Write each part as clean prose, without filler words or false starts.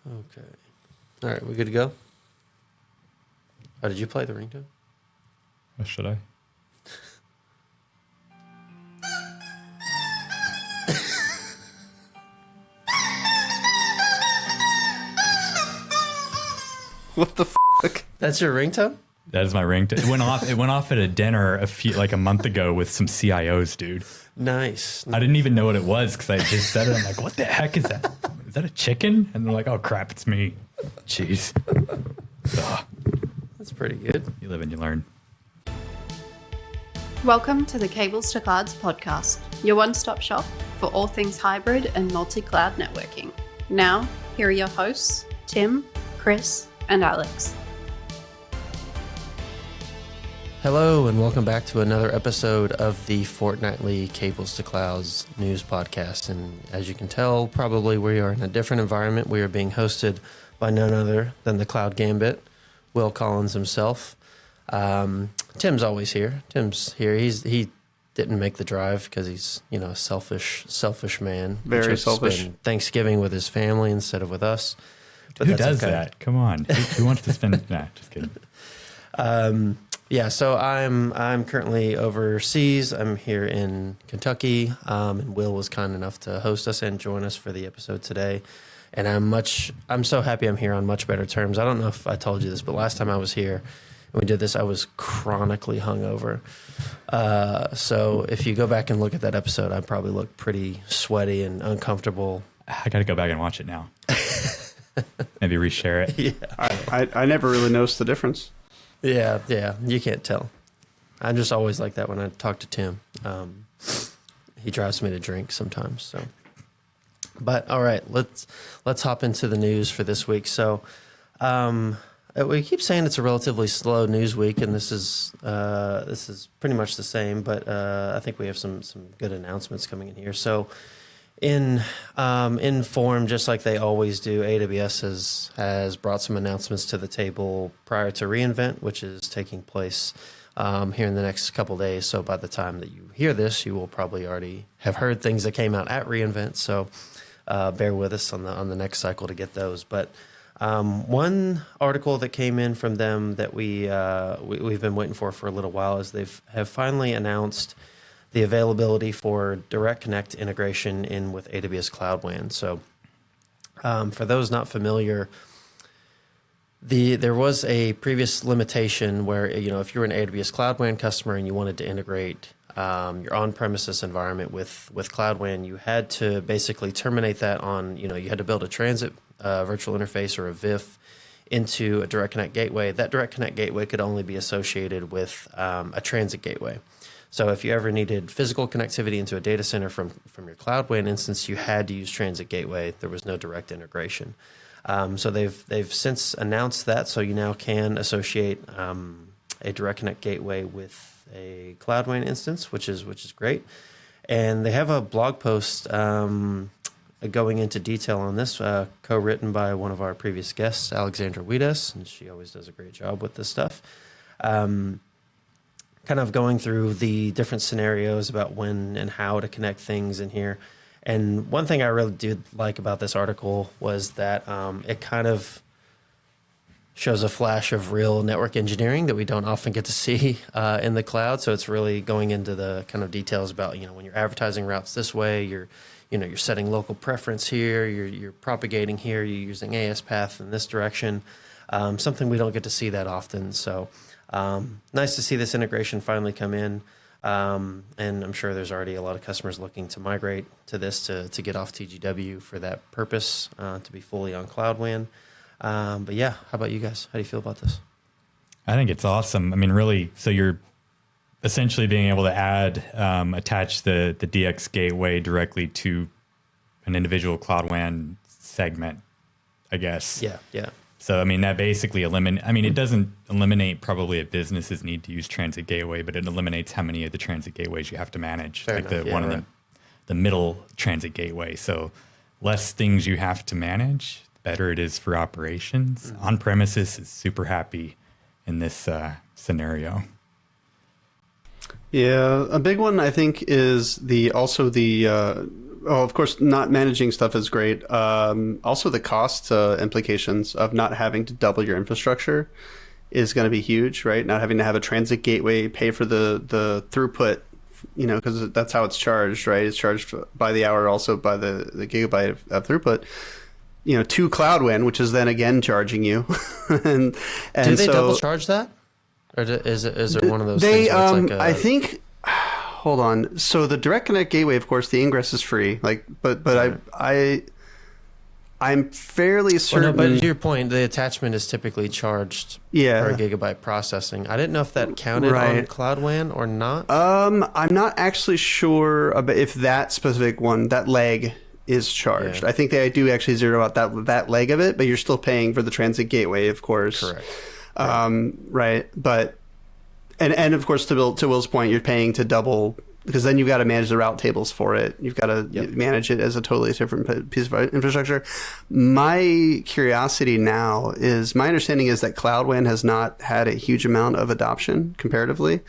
Okay. All right, we good to go? Oh, did you play the ringtone? Or should I? What the fuck? That's your ringtone? That is my ringtone. It went off at a dinner a month ago with some CIOs, dude. Nice. I didn't even know what it was because I just said it. I'm like, what the heck is that? Is that a chicken? And they're like, oh crap, it's me. Jeez. Ugh. That's pretty good. You live and you learn. Welcome to the Cables to Clouds podcast, your one-stop shop for all things hybrid and multi-cloud networking. Now, here are your hosts, Tim, Chris, and Alex. Hello, and welcome back to another episode of the fortnightly Cables to Clouds news podcast. And as you can tell, probably we are in a different environment. We are being hosted by none other than the Cloud Gambit, Will Collins himself. Tim's always here. Tim's here. He didn't make the drive because he's, a selfish man. Very selfish. Spend Thanksgiving with his family instead of with us. But Who does that? Come on. Who wants to spend? Nah, just kidding. Yeah, so I'm currently overseas. I'm here in Kentucky, and Will was kind enough to host us and join us for the episode today. And I'm so happy I'm here on much better terms. I don't know if I told you this, but last time I was here and we did this, I was chronically hungover. So if you go back and look at that episode, I probably look pretty sweaty and uncomfortable. I got to go back and watch it now. Maybe reshare it. Yeah, I never really noticed the difference. Yeah, you can't tell. I'm just always like that when I talk to Tim. He drives me to drink sometimes. So, but all right, let's hop into the news for this week. So, we keep saying it's a relatively slow news week, and this is pretty much the same. But I think we have some good announcements coming in here. So, in form, just like they always do, AWS has brought some announcements to the table prior to reInvent, which is taking place here in the next couple days. So by the time that you hear this, you will probably already have heard things that came out at reInvent. So bear with us on the next cycle to get those. But one article that came in from them that we've been waiting for a little while is have finally announced the availability for direct connect integration in with AWS Cloud WAN. So for those not familiar, there was a previous limitation where, if you're an AWS Cloud WAN customer and you wanted to integrate your on-premises environment with Cloud WAN, you had to basically terminate that on, you had to build a transit virtual interface or a VIF into a direct connect gateway. That direct connect gateway could only be associated with a transit gateway. So if you ever needed physical connectivity into a data center from your Cloud WAN instance, you had to use Transit Gateway. There was no direct integration. So they've since announced that, so you now can associate a direct connect gateway with a Cloud WAN instance, which is great. And they have a blog post going into detail on this, co-written by one of our previous guests, Alexandra Wiedes, and she always does a great job with this stuff. Kind of going through the different scenarios about when and how to connect things in here. And one thing I really did like about this article was that it kind of shows a flash of real network engineering that we don't often get to see in the cloud. So it's really going into the kind of details about, when you're advertising routes this way, you're setting local preference here, you're propagating here, you're using AS path in this direction. Something we don't get to see that often. So nice to see this integration finally come in, and I'm sure there's already a lot of customers looking to migrate to this to get off TGW for that purpose, to be fully on Cloud WAN. But yeah, how about you guys? How do you feel about this? I think it's awesome. I mean, really, so you're essentially being able to attach the DX gateway directly to an individual Cloud WAN segment, I guess. Yeah. So, I mean, that basically it doesn't eliminate probably a business's need to use Transit Gateway, but it eliminates how many of the Transit Gateways you have to manage. Fair like enough. The middle Transit Gateway. So less things you have to manage, the better it is for operations. Mm-hmm. On-premises is super happy in this scenario. Yeah, a big one I think is the Oh, of course, not managing stuff is great. Also, the cost implications of not having to double your infrastructure is going to be huge, right? Not having to have a transit gateway pay for the throughput, because that's how it's charged, right? It's charged by the hour, also by the gigabyte of throughput. To Cloud WAN, which is then again charging you. and Do they so, double charge that, or is it one of those they, things where it's like I think. Hold on. So the direct connect gateway, of course, the ingress is free. But I'm fairly certain. But to your point, the attachment is typically charged per gigabyte processing. I didn't know if that counted on Cloud WAN or not. I'm not actually sure about if that specific one, that leg, is charged. Yeah. I think they do actually zero out that leg of it, but you're still paying for the transit gateway, of course. Correct. Right. But and of course, to Will's point, you're paying to double, because then you've got to manage the route tables for it. You've got to manage it as a totally different piece of infrastructure. My curiosity now is, my understanding is that Cloud WAN has not had a huge amount of adoption comparatively.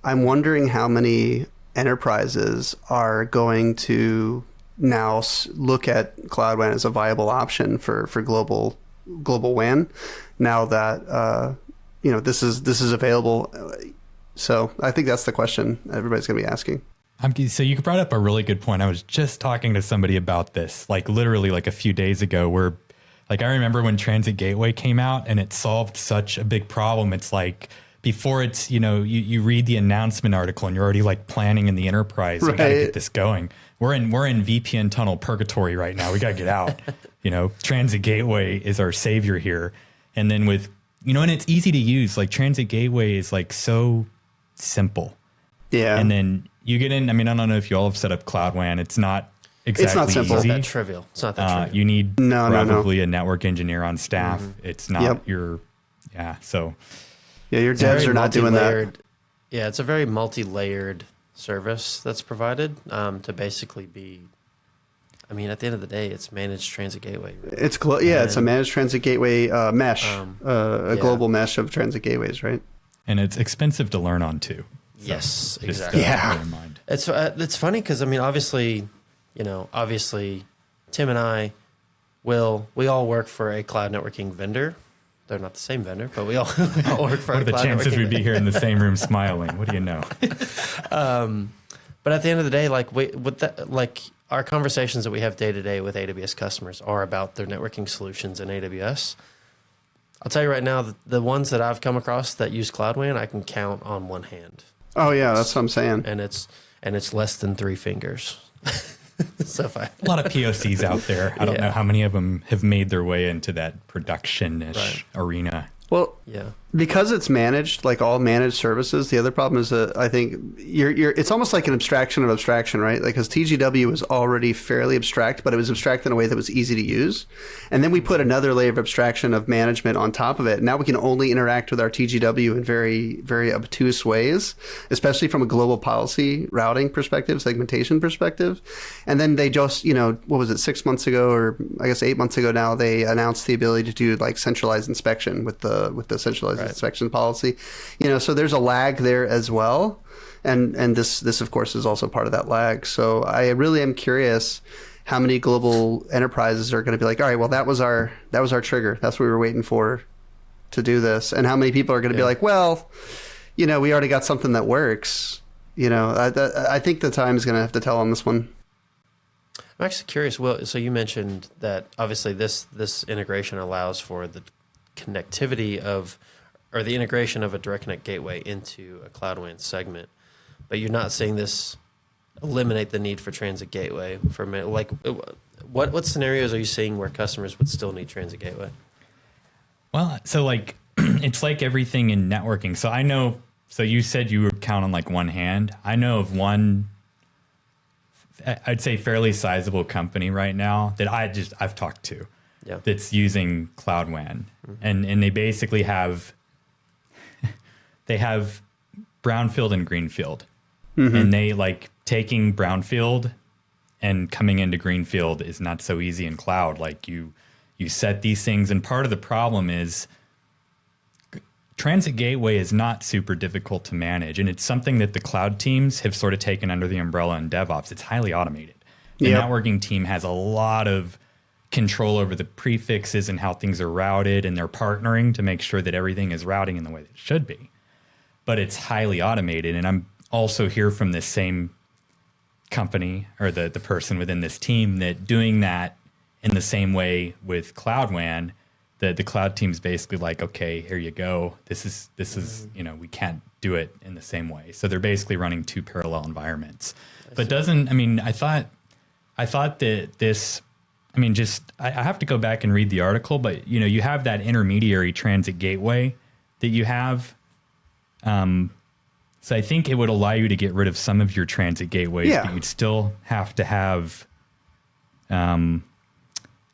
I'm wondering how many enterprises are going to now look at Cloud WAN as a viable option for global WAN now that this is available. So I think that's the question everybody's going to be asking. So you brought up a really good point. I was just talking to somebody about this, like literally like a few days ago, where like I remember when Transit Gateway came out and it solved such a big problem. It's like before it's, you read the announcement article and you're already like planning in the enterprise. You got to get this going. We're in VPN tunnel purgatory right now. We got to get out. Transit Gateway is our savior here. And then with, and it's easy to use. Like Transit Gateway is like so simple. Yeah. And then you get in. I mean, I don't know if you all have set up Cloud WAN. It's not exactly it's not simple. easy. It's not that trivial. It's not that trivial. You need probably a network engineer on staff. Mm-hmm. It's not your, so. Yeah, your devs are not doing that. Yeah, it's a very multi-layered service that's provided to basically be, I mean, at the end of the day, it's managed transit gateway. Right? It's a managed transit gateway mesh, a global mesh of transit gateways, right? And it's expensive to learn on too. So yes, exactly. Yeah. It's funny because, I mean, obviously, Tim and I, we all work for a cloud networking vendor. They're not the same vendor, but we all work for a cloud networking vendor. What are the chances we'd be here in the same room smiling? What do you know? But at the end of the day, our conversations that we have day to day with AWS customers are about their networking solutions in AWS. I'll tell you right now, the ones that I've come across that use Cloud WAN, I can count on one hand. Oh yeah, that's what I'm saying. And it's less than 3 fingers. So a lot of POCs out there. I don't know how many of them have made their way into that production-ish arena. Well, because it's managed, like all managed services. The other problem is that I think it's almost like an abstraction of abstraction, right? Like, because TGW was already fairly abstract, but it was abstract in a way that was easy to use. And then we put another layer of abstraction of management on top of it. Now we can only interact with our TGW in very, very obtuse ways, especially from a global policy routing perspective, segmentation perspective. And then they just, what was it, 6 months ago, or I guess 8 months ago now, they announced the ability to do like centralized inspection with the centralized inspection policy, so there's a lag there as well, and this of course is also part of that lag. So I really am curious how many global enterprises are going to be like, all right, well that was our trigger, that's what we were waiting for to do this, and how many people are going to be like, well, we already got something that works. I think the time is going to have to tell on this one. I'm actually curious. Well, so you mentioned that obviously this integration allows for the connectivity or the integration of a direct connect gateway into a Cloud WAN segment, but you're not seeing this eliminate the need for transit gateway for like what scenarios are you seeing where customers would still need transit gateway? Well, so like it's like everything in networking. So I know. So you said you would count on like one hand. I know of one, I'd say fairly sizable company right now that I've talked to. Yeah. That's using Cloud WAN, and they basically have brownfield and greenfield, and they like taking brownfield and coming into greenfield is not so easy in cloud. Like you set these things, and part of the problem is transit gateway is not super difficult to manage, and it's something that the cloud teams have sort of taken under the umbrella in DevOps. It's highly automated. The Yep. networking team has a lot of control over the prefixes and how things are routed, and they're partnering to make sure that everything is routing in the way that it should be. But it's highly automated. And I'm also hear from this same company or the person within this team that doing that in the same way with Cloud WAN, the cloud team's basically like, okay, here you go. This is, we can't do it in the same way. So they're basically running two parallel environments. But I thought that this, I have to go back and read the article, but you have that intermediary transit gateway that you have. So I think it would allow you to get rid of some of your transit gateways, but you'd still have to have, and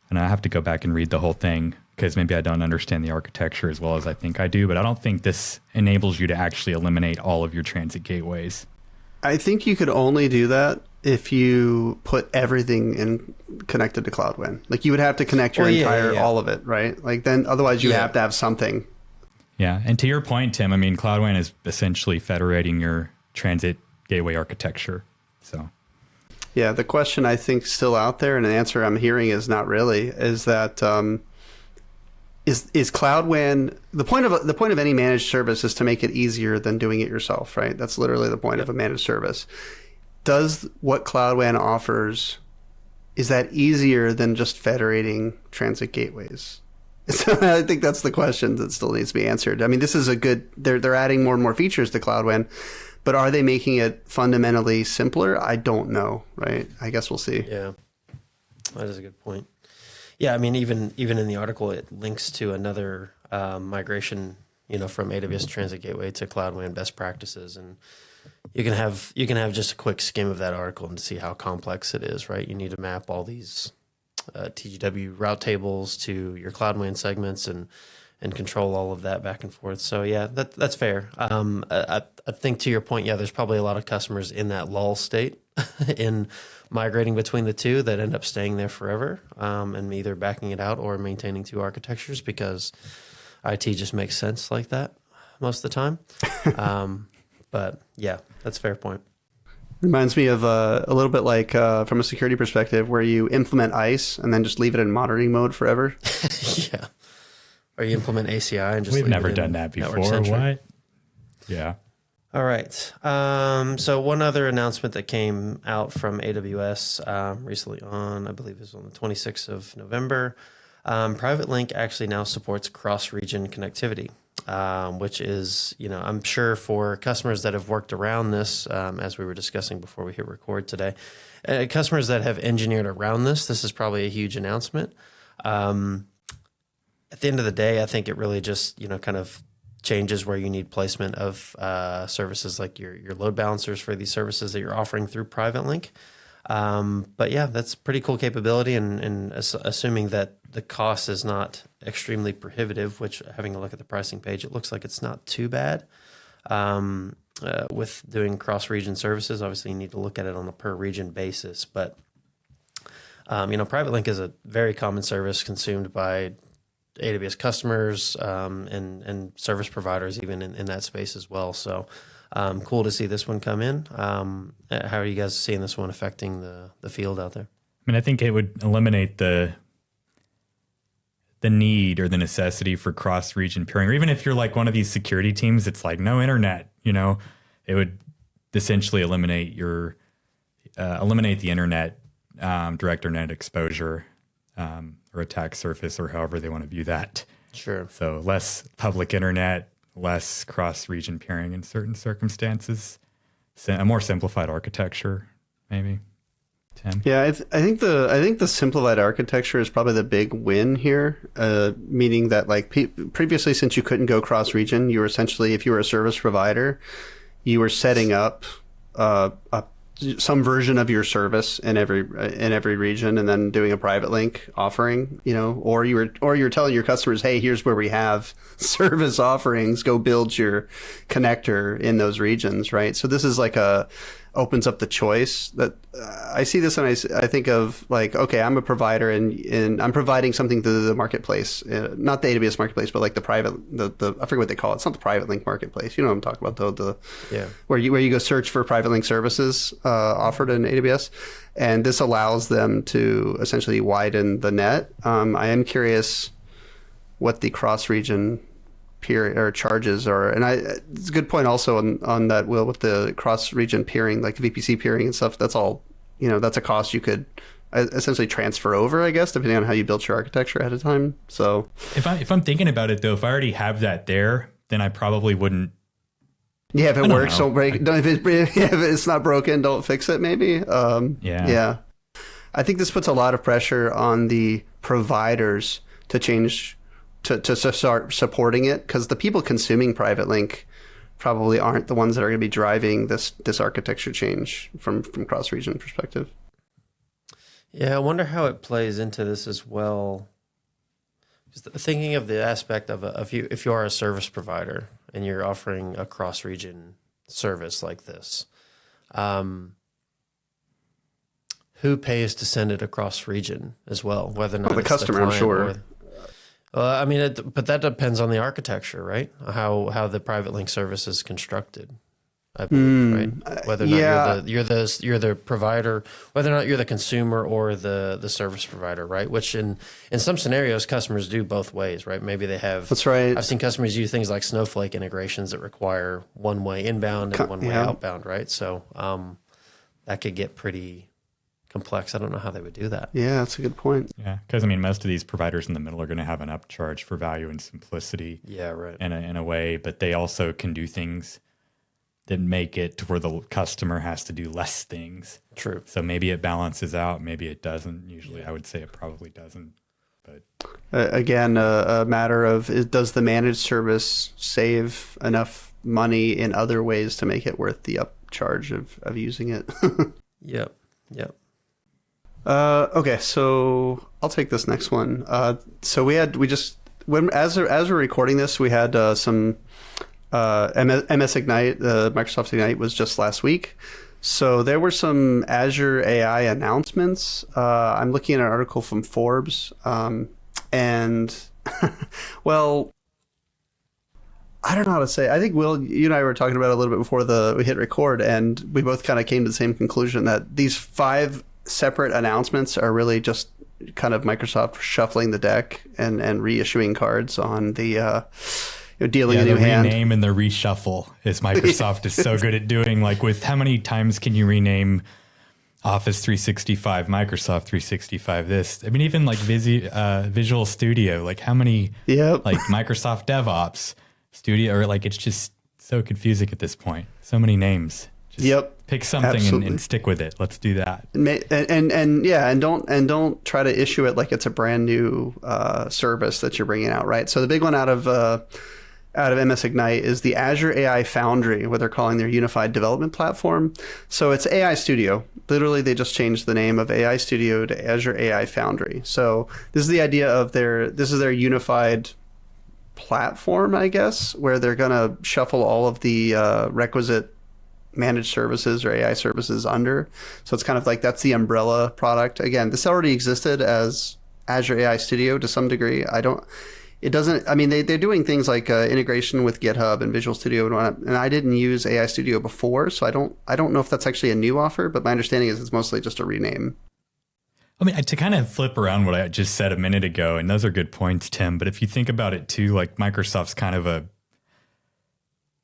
I have to go back and read the whole thing because maybe I don't understand the architecture as well as I think I do, but I don't think this enables you to actually eliminate all of your transit gateways. I think you could only do that if you put everything in connected to Cloud WAN. Like you would have to connect your entire, all of it, right? Like then otherwise you have to have something. Yeah. And to your point, Tim, Cloud WAN is essentially federating your transit gateway architecture. So yeah, the question I think still out there and the answer I'm hearing is not really, is that is Cloud WAN the point of any managed service is to make it easier than doing it yourself, right? That's literally the point of a managed service. Does what Cloud WAN offers, is that easier than just federating transit gateways? So I think that's the question that still needs to be answered. This is they're adding more and more features to Cloud WAN, but are they making it fundamentally simpler? I don't know, right? I guess we'll see. Yeah, that is a good point. Yeah, even in the article, it links to another migration, from AWS Transit Gateway to Cloud WAN best practices, and you can have just a quick skim of that article and see how complex it is, right? You need to map all these TGW route tables to your Cloud WAN segments and control all of that back and forth. So yeah, that's fair. I think to your point, there's probably a lot of customers in that lull state in migrating between the two that end up staying there forever and either backing it out or maintaining two architectures because IT just makes sense like that most of the time. But yeah, that's a fair point. Reminds me of a little bit like from a security perspective where you implement ICE and then just leave it in monitoring mode forever. Yeah. Or you implement ACI and just We've leave never it done in that before. network-centric. What? Yeah. All right. So one other announcement that came out from AWS recently I believe it was on the 26th of November. Private Link actually now supports cross-region connectivity, which is, I'm sure for customers that have worked around this, as we were discussing before we hit record today, customers that have engineered around this is probably a huge announcement. At the end of the day, I think it really just, kind of changes where you need placement of services like your load balancers for these services that you're offering through Private Link. But yeah, that's pretty cool capability. And assuming that the cost is not extremely prohibitive, which having a look at the pricing page, it looks like it's not too bad. With doing cross-region services, obviously you need to look at it on a per region basis. But, Private Link is a very common service consumed by AWS customers and service providers even in that space as well. So cool to see this one come in. How are you guys seeing this one affecting the field out there? I think it would eliminate the need or the necessity for cross-region peering. Or even if you're like one of these security teams, it's like no internet, it would essentially eliminate the internet, direct internet exposure, or attack surface, or however they want to view that. Sure. So less public internet, less cross-region peering in certain circumstances, a more simplified architecture, maybe. Tim? Yeah, I think the simplified architecture is probably the big win here. Meaning that previously, since you couldn't go cross-region, you were essentially, if you were a service provider, you were setting up some version of your service in every region, and then doing a private link offering, or you were telling your customers, hey, here's where we have service offerings, go build your connector in those regions, right? So this is like a opens up the choice. That I see this and I think of like, okay, I'm a provider and I'm providing something to the marketplace, not the AWS marketplace, but like the private, the I forget what they call it. It's not the private link marketplace. You know what I'm talking about, though. Where you go search for private link services offered in AWS, and this allows them to essentially widen the net. I am curious what the cross-region peer or charges are, and it's a good point also on that, Will, with the cross-region peering, like VPC peering and stuff. That's all, that's a cost you could essentially transfer over, I guess, depending on how you built your architecture ahead of time. So if I'm thinking about it though, if I already have that there, then I probably wouldn't. Yeah, if it works, don't break. If it's not broken, don't fix it. Maybe. Yeah. I think this puts a lot of pressure on the providers to change. To start supporting it, because the people consuming private link probably aren't the ones that are going to be driving this architecture change from cross-region perspective. Yeah, I wonder how it plays into this as well. Just thinking of the aspect of if you are a service provider and you're offering a cross-region service like this, who pays to send it across region as well? Whether or not the customer, I'm sure. But that depends on the architecture, right? How the private link service is constructed, I believe, right? Whether or not you're the provider, whether or not you're the consumer or the service provider, right? Which in some scenarios, customers do both ways, right? Maybe they have. That's right. I've seen customers use things like Snowflake integrations that require one-way inbound and one-way outbound, right? So that could get pretty complex. I don't know how they would do that. Yeah, that's a good point. Yeah, because most of these providers in the middle are going to have an upcharge for value and simplicity. Yeah, right. In a way, but they also can do things that make it to where the customer has to do less things. True. So maybe it balances out, maybe it doesn't. Usually, I would say it probably doesn't. But again, a matter of does the managed service save enough money in other ways to make it worth the upcharge of using it? Yep. Okay, so I'll take this next one. So as we're recording this, we had some MS Ignite. Microsoft Ignite was just last week. So there were some Azure AI announcements. I'm looking at an article from Forbes, and well, I don't know how to say. I think, Will, you and I were talking about it a little bit before we hit record, and we both kind of came to the same conclusion that these 5 separate announcements are really just kind of Microsoft shuffling the deck and reissuing cards on the dealing a new hand. The rename and the reshuffle is Microsoft is so good at doing. Like, with how many times can you rename Office 365, Microsoft 365, this? I mean, even like Visual Studio, like how many, like Microsoft DevOps Studio, or like, it's just so confusing at this point. So many names. Just pick something and stick with it. Let's do that. And don't try to issue it like it's a brand new service that you're bringing out, right? So the big one out of MS Ignite is the Azure AI Foundry, what they're calling their unified development platform. So it's AI Studio. Literally, they just changed the name of AI Studio to Azure AI Foundry. So this is the idea of their unified platform, I guess, where they're going to shuffle all of the requisite managed services or AI services under. So it's kind of like that's the umbrella product. Again, this already existed as Azure AI Studio to some degree. They're doing things like integration with GitHub and Visual Studio and whatnot, and I didn't use AI Studio before, so I don't know if that's actually a new offer, but my understanding is it's mostly just a rename. I mean, to kind of flip around what I just said a minute ago, and those are good points, Tim, but if you think about it too, like Microsoft's kind of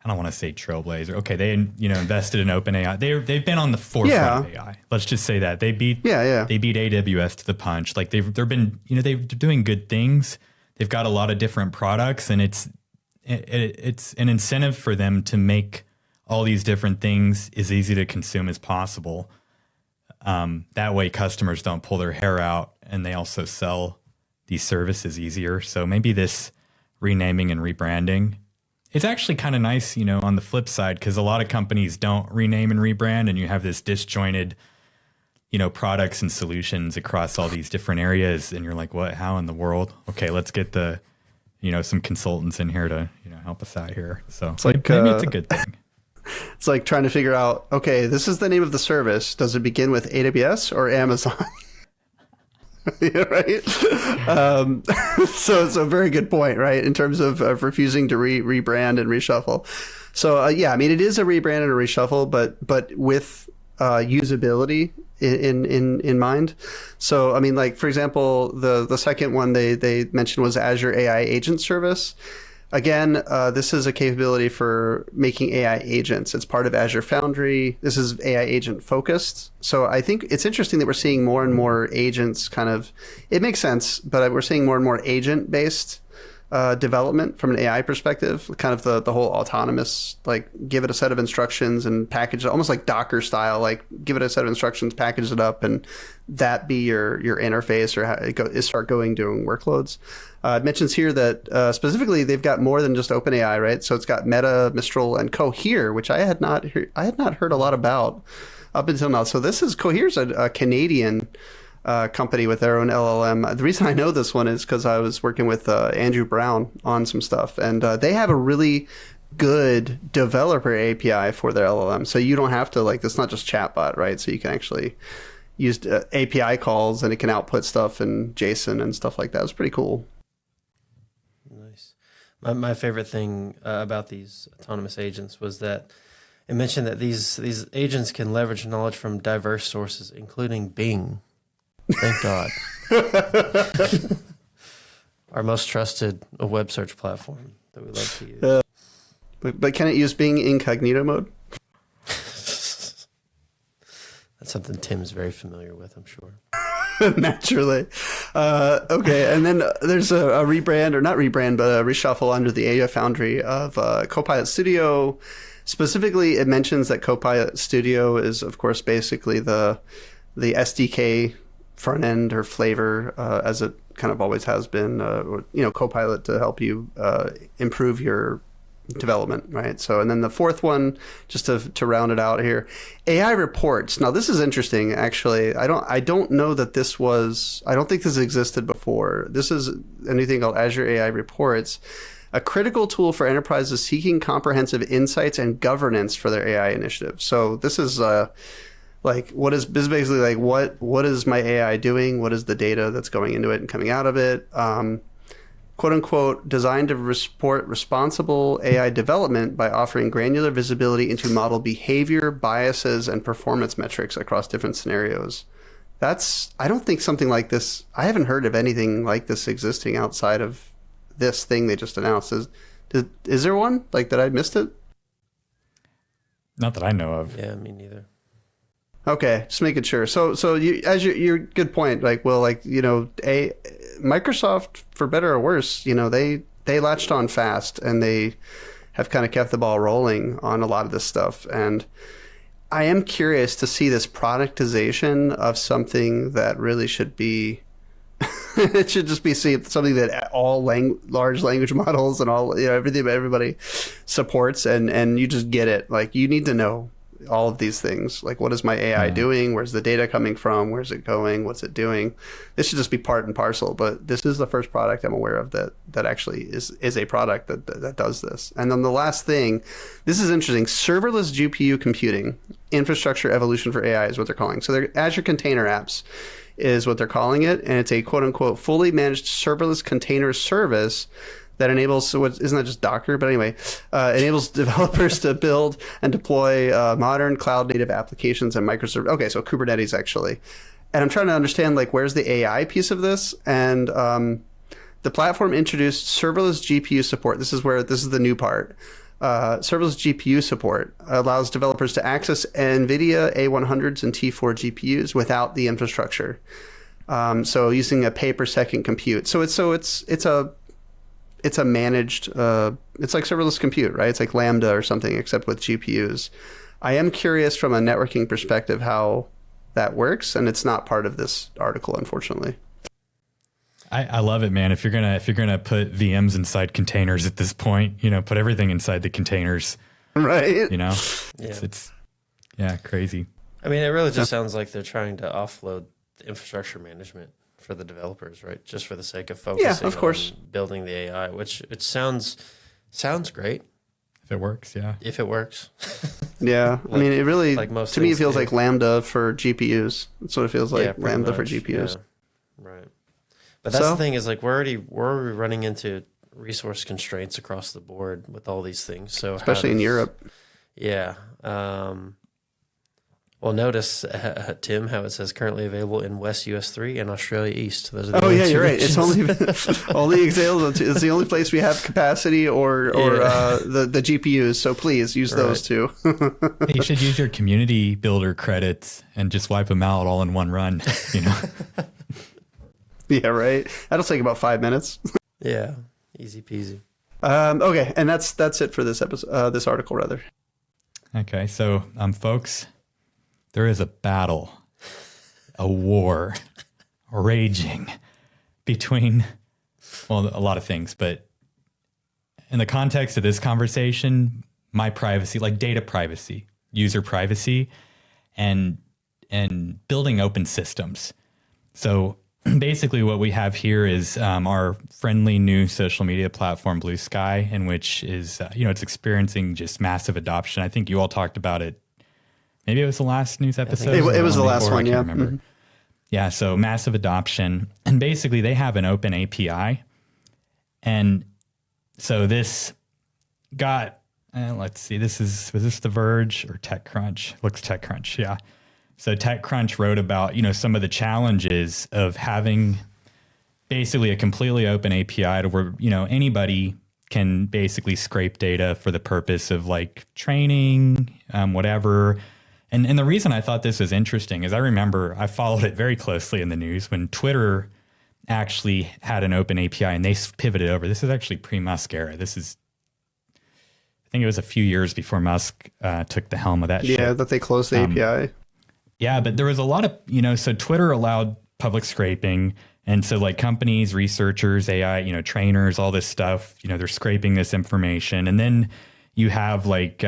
I don't want to say trailblazer. Okay, they invested in OpenAI. They've been on the forefront of AI. Let's just say that they beat AWS to the punch. Like they're doing good things. They've got a lot of different products, and it's an incentive for them to make all these different things as easy to consume as possible. That way, customers don't pull their hair out, and they also sell these services easier. So maybe this renaming and rebranding. It's actually kind of nice, on the flip side, because a lot of companies don't rename and rebrand, and you have this disjointed, products and solutions across all these different areas. And you're like, what, how in the world? Okay, let's get some consultants in here to, help us out here. So it's like, maybe it's a good thing. It's like trying to figure out, okay, this is the name of the service. Does it begin with AWS or Amazon? Yeah, right. So it's a very good point, right? In terms of refusing to rebrand and reshuffle. So yeah, I mean, it is a rebrand and a reshuffle, but with usability in mind. So I mean, like for example, the second one they mentioned was Azure AI Agent Service. Again, this is a capability for making AI agents. It's part of Azure Foundry. This is AI agent focused. So I think it's interesting that we're seeing more and more agents kind of, it makes sense, but we're seeing more and more agent based development from an AI perspective, kind of the whole autonomous, like give it a set of instructions and package it, almost like Docker style, like give it a set of instructions, package it up, and that be your interface or how it start doing workloads. It mentions here that specifically they've got more than just OpenAI, right? So it's got Meta, Mistral, and Cohere, which I had not heard a lot about up until now. So this is Cohere's a Canadian company with their own LLM. The reason I know this one is because I was working with Andrew Brown on some stuff, and they have a really good developer API for their LLM. So you don't have to it's not just chatbot, right? So you can actually use API calls, and it can output stuff in JSON and stuff like that. It's pretty cool. Nice. My favorite thing about these autonomous agents was that it mentioned that these agents can leverage knowledge from diverse sources, including Bing. Thank God. Our most trusted web search platform that we love to use. But can it use Bing incognito mode? That's something Tim's very familiar with, I'm sure. Naturally. Okay, and then there's a rebrand, or not rebrand, but a reshuffle under the AI Foundry of Copilot Studio. Specifically, it mentions that Copilot Studio is, of course, basically the SDK front end or flavor, as it kind of always has been, Copilot to help you improve your development, right? So, and then the fourth one, just to round it out here, AI reports. Now, this is interesting, actually. I don't know that I don't think this existed before. This is anything called Azure AI Reports, a critical tool for enterprises seeking comprehensive insights and governance for their AI initiative. So this is this is basically what is my AI doing? What is the data that's going into it and coming out of it? Quote unquote, designed to support responsible AI development by offering granular visibility into model behavior, biases, and performance metrics across different scenarios. I don't think something like this, I haven't heard of anything like this existing outside of this thing they just announced. Is there one? That I missed it? Not that I know of. Yeah, me neither. Okay, just making sure. So your good point, Microsoft, for better or worse, they latched on fast, and they have kind of kept the ball rolling on a lot of this stuff. And I am curious to see this productization of something that really should be it should just be something that all large language models and all everything everybody supports, and you just get it. You need to know all of these things. What is my AI doing? Where's the data coming from? Where's it going? What's it doing? This should just be part and parcel. But this is the first product I'm aware of that actually is a product that does this. And then the last thing, this is interesting. Serverless GPU computing, infrastructure evolution for AI is what they're calling. So they're Azure Container Apps is what they're calling it. And it's a quote unquote fully managed serverless container service that enables, so isn't that just Docker? But anyway, enables developers to build and deploy modern cloud-native applications and microservices. Okay, so Kubernetes, actually. And I'm trying to understand, where's the AI piece of this? And the platform introduced serverless GPU support. This is the new part. Serverless GPU support allows developers to access NVIDIA A100s and T4 GPUs without the infrastructure. So using a pay per second compute. So it's a managed, it's like serverless compute, right? It's like Lambda or something, except with GPUs. I am curious from a networking perspective how that works, and it's not part of this article, unfortunately. I love it, man. If you're gonna put VMs inside containers at this point, put everything inside the containers, right? It's crazy. I mean, it really just sounds like they're trying to offload the infrastructure management for the developers, right? Just for the sake of focusing of course. on building the AI, which it sounds great. if it works. Yeah. If it works. Yeah. I mean, it really, like most to me, it things feels do. like Lambda for GPUs. That's what it feels like, pretty Lambda for much, GPUs. yeah. Right. But that's So- the thing is like we're already running into resource constraints across the board with all these things. So Especially in Europe. Yeah. Well, notice, Tim, how it says currently available in West US 3 and Australia East. Those are the Oh only yeah, two you're right. It's regions. only examples. It's the only place we have capacity or the GPUs. So please use those two. Hey, you should use your community builder credits and just wipe them out all in one run. You know. Yeah, right. That'll take about 5 minutes. Yeah. Easy peasy. Okay, and that's it for this episode. This article, rather. Okay, so folks, there is a battle, a war, raging between, well, a lot of things, but in the context of this conversation, my privacy, like data privacy, user privacy, and building open systems. So basically what we have here is our friendly new social media platform, Blue Sky, in which is, it's experiencing just massive adoption. I think you all talked about it. Maybe it was the last news episode. It was the last before, one, I yeah. can't remember. Mhm. Yeah, so massive adoption. And basically they have an open API. And so this got, let's see, was this The Verge or TechCrunch? Looks TechCrunch, yeah. So TechCrunch wrote about, some of the challenges of having basically a completely open API to where, anybody can basically scrape data for the purpose of like training, whatever. And the reason I thought this was interesting is I remember I followed it very closely in the news when Twitter actually had an open API and they pivoted over. This is actually pre-Musk era. I think it was a few years before Musk took the helm of that shit. Yeah, that they closed the API. Yeah, but there was a lot of, so Twitter allowed public scraping. And so like companies, researchers, AI, trainers, all this stuff, they're scraping this information. And then you have like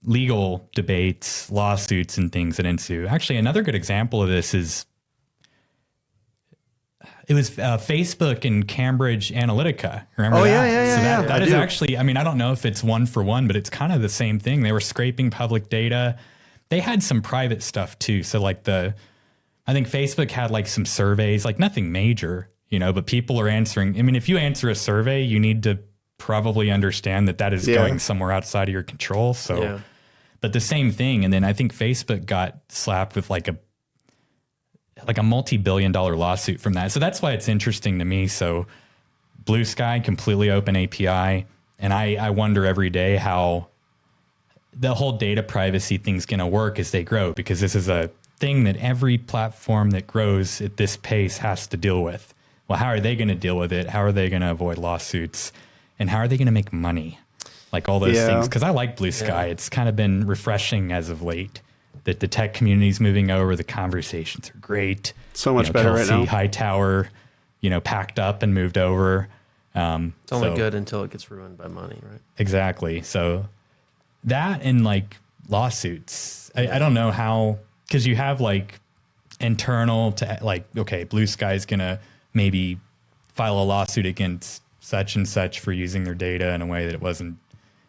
legal debates, lawsuits and things that ensue. Actually, another good example of this is it was Facebook and Cambridge Analytica. Remember that? Yeah. So that I is do. actually, I don't know if it's one for one, but it's kind of the same thing. They were scraping public data. They had some private stuff too. So like I think Facebook had like some surveys, like nothing major, but people are answering. I mean, if you answer a survey, you need to probably understand that is going somewhere outside of your control. So, but the same thing. And then I think Facebook got slapped with like a multi-billion-dollar lawsuit from that. So that's why it's interesting to me. So Blue Sky, completely open API. And I wonder every day how the whole data privacy thing's going to work as they grow, because this is a thing that every platform that grows at this pace has to deal with. Well, how are they going to deal with it? How are they going to avoid lawsuits? And how are they going to make money? Like all those things. Because I like Blue Sky. It's kind of been refreshing as of late that the tech community's moving over. The conversations are great. So much better right now. Hightower, packed up and moved over. It's only good until it gets ruined by money, right? Exactly. So that and like lawsuits, I don't know how, because you have like internal to like, okay, Blue Sky is going to maybe file a lawsuit against such and such for using their data in a way that it wasn't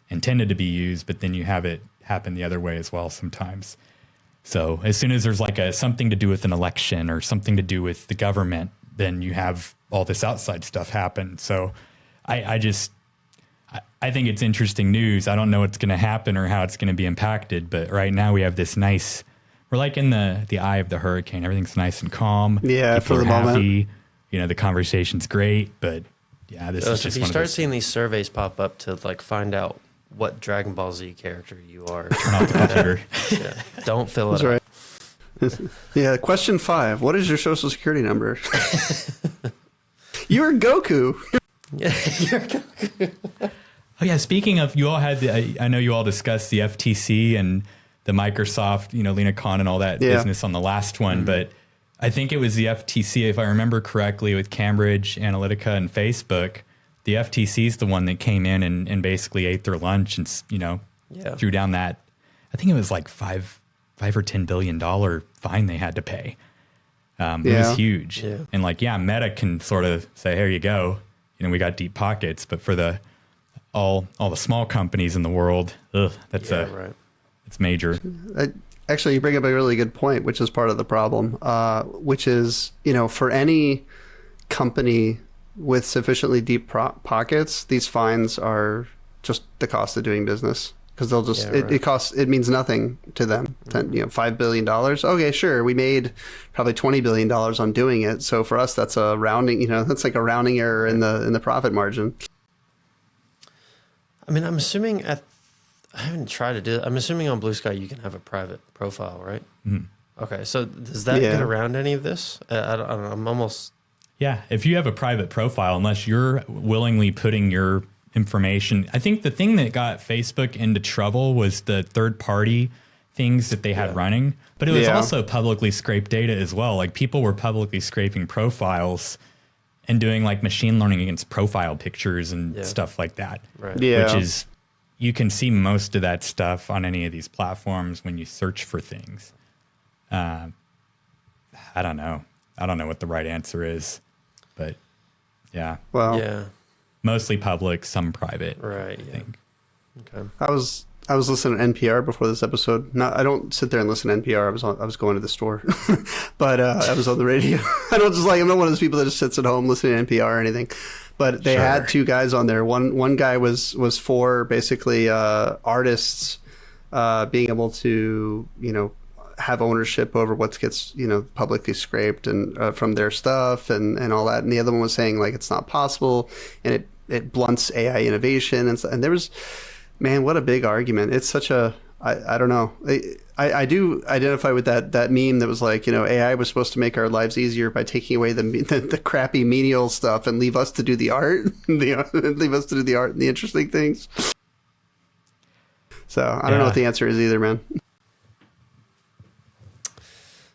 intended to be used, but then you have it happen the other way as well sometimes. So as soon as there's like something to do with an election or something to do with the government, then you have all this outside stuff happen. So I think it's interesting news. I don't know what's going to happen or how it's going to be impacted, but right now we have this nice, we're like in the eye of the hurricane. Everything's nice and calm. Yeah, People for the are moment. happy. The conversation's great, but yeah, this is So just if you one of start those. seeing these surveys pop up to like find out what Dragon Ball Z character you are, Turn off the computer. don't fill That's it right. Yeah, question 5. What is your social security number? You're Goku. Oh yeah, speaking of, you all had I know you all discussed the FTC and the Microsoft, Lena Khan and all that business on the last one, but I think it was the FTC, if I remember correctly, with Cambridge Analytica and Facebook. The FTC is the one that came in and basically ate their lunch and threw down that. I think it was like $5 or $10 billion fine they had to pay. It was huge, and Meta can sort of say, "Here you go." We got deep pockets, but for all the small companies in the world. Ugh, that's right. it's major. Actually, you bring up a really good point, which is part of the problem, which is, for any company with sufficiently deep pockets, these fines are just the cost of doing business. Because they'll just it means nothing to them. $5 billion. Okay, sure, we made probably $20 billion on doing it. So for us, that's a rounding. That's like a rounding error in the profit margin. I mean, I'm assuming I haven't tried to do it. I'm assuming on Blue Sky you can have a private profile, right? Mm-hmm. Okay, so does that get around any of this? I don't know, I'm almost. Yeah, if you have a private profile, unless you're willingly putting your information. I think the thing that got Facebook into trouble was the third-party things that they had running, but it was also publicly scraped data as well. Like people were publicly scraping profiles and doing like machine learning against profile pictures and stuff like that. Right. Yeah. Which is, you can see most of that stuff on any of these platforms when you search for things. I don't know. I don't know what the right answer is, but yeah. Well, yeah. Mostly public, some private. Right. I think. Okay. I was listening to NPR before this episode. I don't sit there and listen to NPR. I was going to the store, but I was on the radio. I'm not one of those people that just sits at home listening to NPR or anything. But they had two guys on there. One guy was for basically artists being able to have ownership over what gets publicly scraped and from their stuff and all that. And the other one was saying like it's not possible and it blunts AI innovation and there was, man, what a big argument. It's such a I don't know. I do identify with that meme that was like, AI was supposed to make our lives easier by taking away the crappy menial stuff and leave us to do the art, leave us to do the art and the interesting things. So I don't know what the answer is either, man.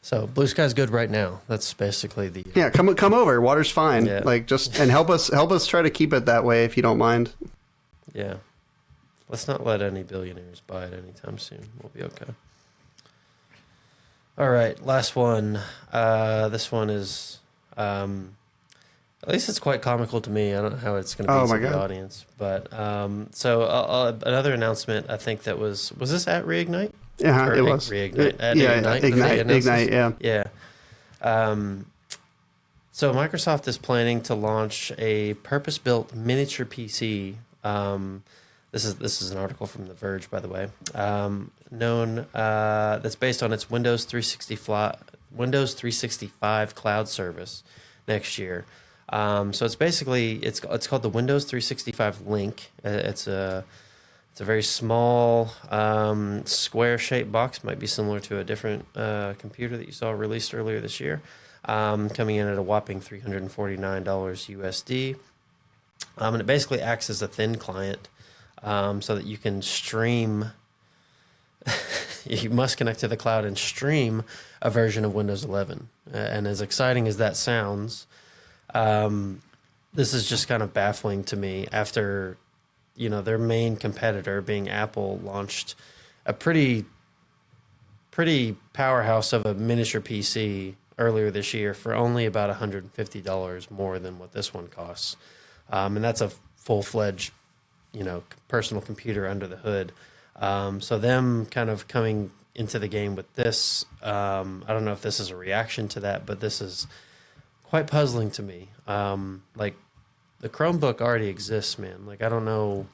So Blue Sky's good right now. That's basically the come over. Water's fine. Yeah. Like and help us try to keep it that way if you don't mind. Yeah. Let's not let any billionaires buy it anytime soon. We'll be okay. All right, last one. This one is, at least it's quite comical to me. I don't know how it's going to be to the audience, but so another announcement. I think that was this at Reignite? Yeah, it was. Reignite. Ignite. Yeah. Yeah. So Microsoft is planning to launch a purpose-built miniature PC. This is an article from The Verge, by the way. That's based on its Windows 365 cloud service next year. So it's basically it's called the Windows 365 Link. It's a very small square-shaped box. Might be similar to a different computer that you saw released earlier this year. Coming in at a whopping $349 USD. And it basically acts as a thin client. So that you can stream, you must connect to the cloud and stream a version of Windows 11. And as exciting as that sounds, this is just kind of baffling to me after, their main competitor being Apple launched a pretty powerhouse of a miniature PC earlier this year for only about $150 more than what this one costs. And that's a full-fledged personal computer under the hood. So them kind of coming into the game with this, I don't know if this is a reaction to that, but this is quite puzzling to me. Like the Chromebook already exists, man. Like, I don't know.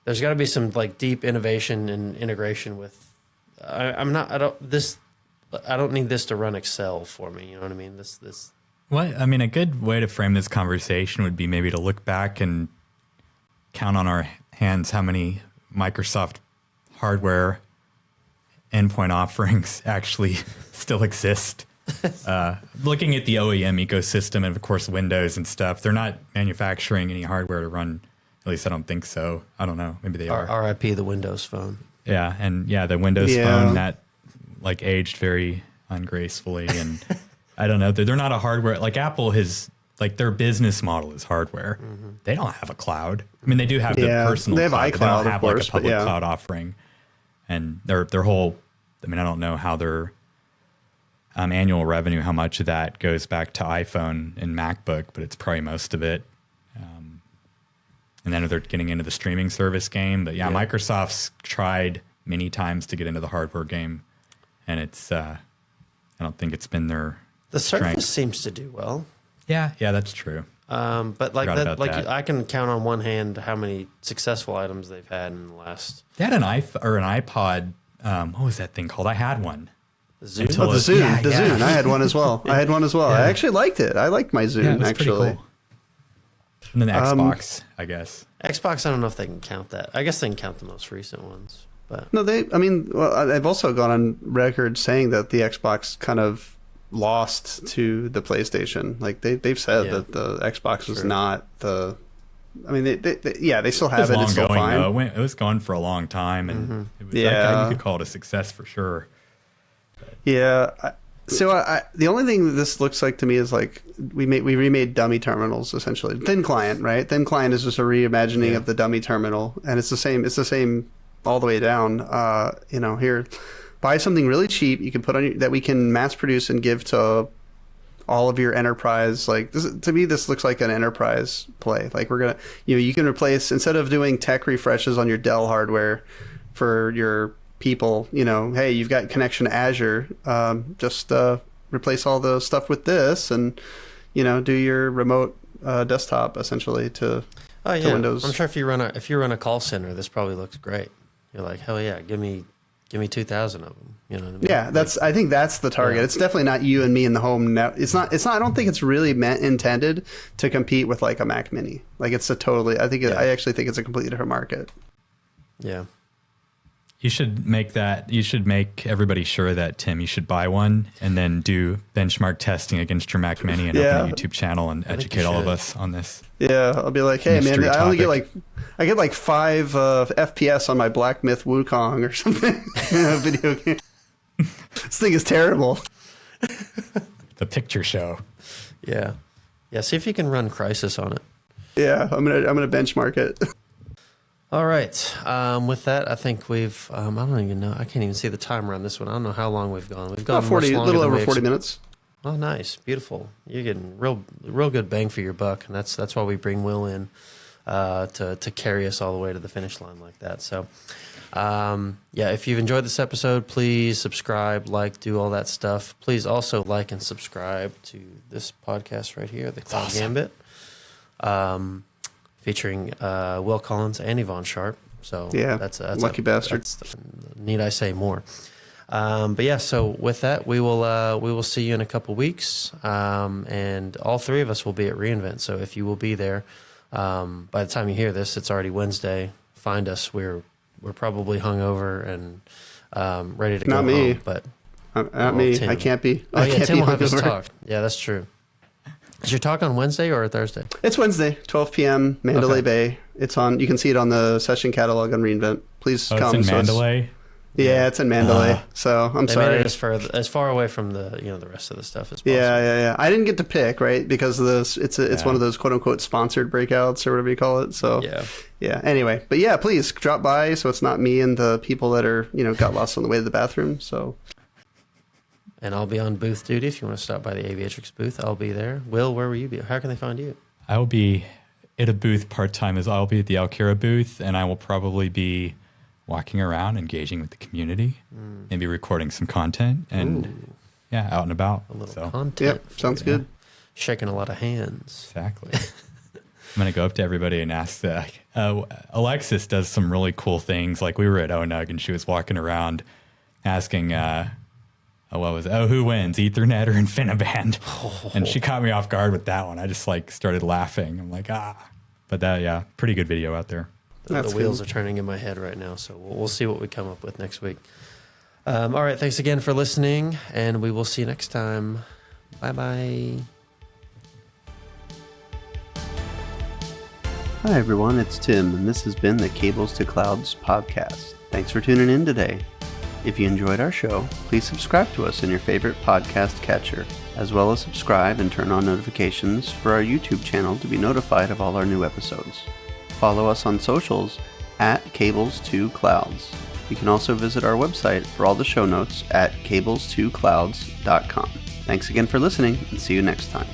There's got to be some like deep innovation and integration with, I don't need this to run Excel for me. You know what I mean? This. What? I mean, a good way to frame this conversation would be maybe to look back and count on our hands how many Microsoft hardware endpoint offerings actually still exist. Looking at the OEM ecosystem and, of course, Windows and stuff, they're not manufacturing any hardware to run. At least I don't think so. I don't know. Maybe they are. RIP the Windows Phone. Yeah, and the Windows Phone that like aged very ungracefully, and I don't know. They're not a hardware like Apple has. Like their business model is hardware. Mm-hmm. They don't have a cloud. I mean, they do have the personal. They have cloud, iCloud, but they don't have of course, like a public cloud offering. And their whole. I mean, I don't know how their annual revenue, how much of that goes back to iPhone and MacBook, but it's probably most of it. And then they're getting into the streaming service game. But yeah, Microsoft's tried many times to get into the hardware game. And it's, I don't think it's been their The Surface strength. seems to do well. Yeah, that's true. But like Forgot that, about like that. I can count on one hand how many successful items they've had in the last They had an iPod. What was that thing called? I had one. Zune. Until Oh, the Zune. Yeah, the yeah. Zune. I had one as well. I actually liked it. I liked my Zune, Yeah, it was actually. pretty cool. And then the Xbox, I guess. Xbox, I don't know if they can count that. I guess they can count the most recent ones, but No, I've also gone on record saying that the Xbox kind of lost to the PlayStation. Like they've said that the Xbox was not the. I mean, they still have it. It's still going, fine. though. It was going for a long time, and it was, Yeah. you could call it a success for sure. Yeah. The only thing that this looks like to me is like we remade dummy terminals essentially. Thin client, right? Thin client is just a reimagining of the dummy terminal, and it's the same. It's the same all the way down. Here, buy something really cheap. You can put on that we can mass produce and give to all of your enterprise. Like to me, this looks like an enterprise play. Like we're gonna, you can replace, instead of doing tech refreshes on your Dell hardware for your people, hey, you've got connection to Azure, just replace all the stuff with this, and do your remote desktop essentially to Windows. I'm sure if you run a call center, this probably looks great. You're like, hell yeah, give me 2,000 of them. You know what I mean? Yeah, I think that's the target. Yeah. It's definitely not you and me in the home. Now, it's not. I don't think it's really intended to compete with like a Mac Mini. Like it's I actually think it's a completely different market. Yeah. You should make everybody sure that, Tim, you should buy one and then do benchmark testing against your Mac Mini and open a YouTube channel and educate all of us on this. Yeah, I'll be like, hey man, Mystery I only topic. get like 5 FPS on my Black Myth Wukong or something. Video game. This thing is terrible. The picture show. Yeah. Yeah. See if you can run Crisis on it. Yeah, I'm gonna benchmark it. All right. With that, I think we've. I don't even know. I can't even see the timer on this one. I don't know how long we've gone. We've gone About 40, a much little longer over than 40 minutes. Oh, nice, beautiful. You're getting real good bang for your buck, and that's why we bring Will in to carry us all the way to the finish line like that. So, if you've enjoyed this episode, please subscribe, do all that stuff. Please also like and subscribe to this podcast right here, the Cloud Gambit. Featuring Will Collins and Yvonne Sharp. So that's lucky bastard. Need I say more? So with that, we will see you in a couple weeks, and all three of us will be at reInvent. So if you will be there, by the time you hear this, it's already Wednesday. Find us. We're probably hungover and ready to go Not me. home. But Not me. Tim. I can't be. Oh I yeah, can't Tim be will have his hungover. talk. Yeah, that's true. Is your talk on Wednesday or Thursday? It's Wednesday, 12 p.m. Mandalay Okay. Bay. It's on. You can see it on the session catalog on reInvent. Please Oh, come. it's in Mandalay. Yeah, it's in Mandalay. So I'm They sorry. made it as far away from the the rest of the stuff as possible. Yeah. I didn't get to pick, right, because of this. It's one of those quote unquote sponsored breakouts or whatever you call it. So yeah. Anyway, but yeah, please drop by so it's not me and the people that are got lost on the way to the bathroom. So. And I'll be on booth duty. If you want to stop by the Aviatrix booth, I'll be there. Will, where will you be? How can they find you? I will be at a booth part-time as I'll be at the Alkira booth, and I will probably be walking around, engaging with the community, maybe recording some content, and out and about. A little So, content. Yep. Sounds good. Shaking a lot of hands. Exactly. I'm going to go up to everybody and ask that. Alexis does some really cool things. Like we were at ONUG and she was walking around asking, who wins, Ethernet or InfiniBand? And she caught me off guard with that one. I just started laughing. I'm like, But pretty good video out there. The wheels are turning in my head right now, so we'll see what we come up with next week. All right, thanks again for listening, and we will see you next time. Bye-bye. Hi everyone, it's Tim, and this has been the Cables to Clouds podcast. Thanks for tuning in today. If you enjoyed our show, please subscribe to us in your favorite podcast catcher, as well as subscribe and turn on notifications for our YouTube channel to be notified of all our new episodes. Follow us on socials at Cables2Clouds. You can also visit our website for all the show notes at cables2clouds.com. Thanks again for listening, and see you next time.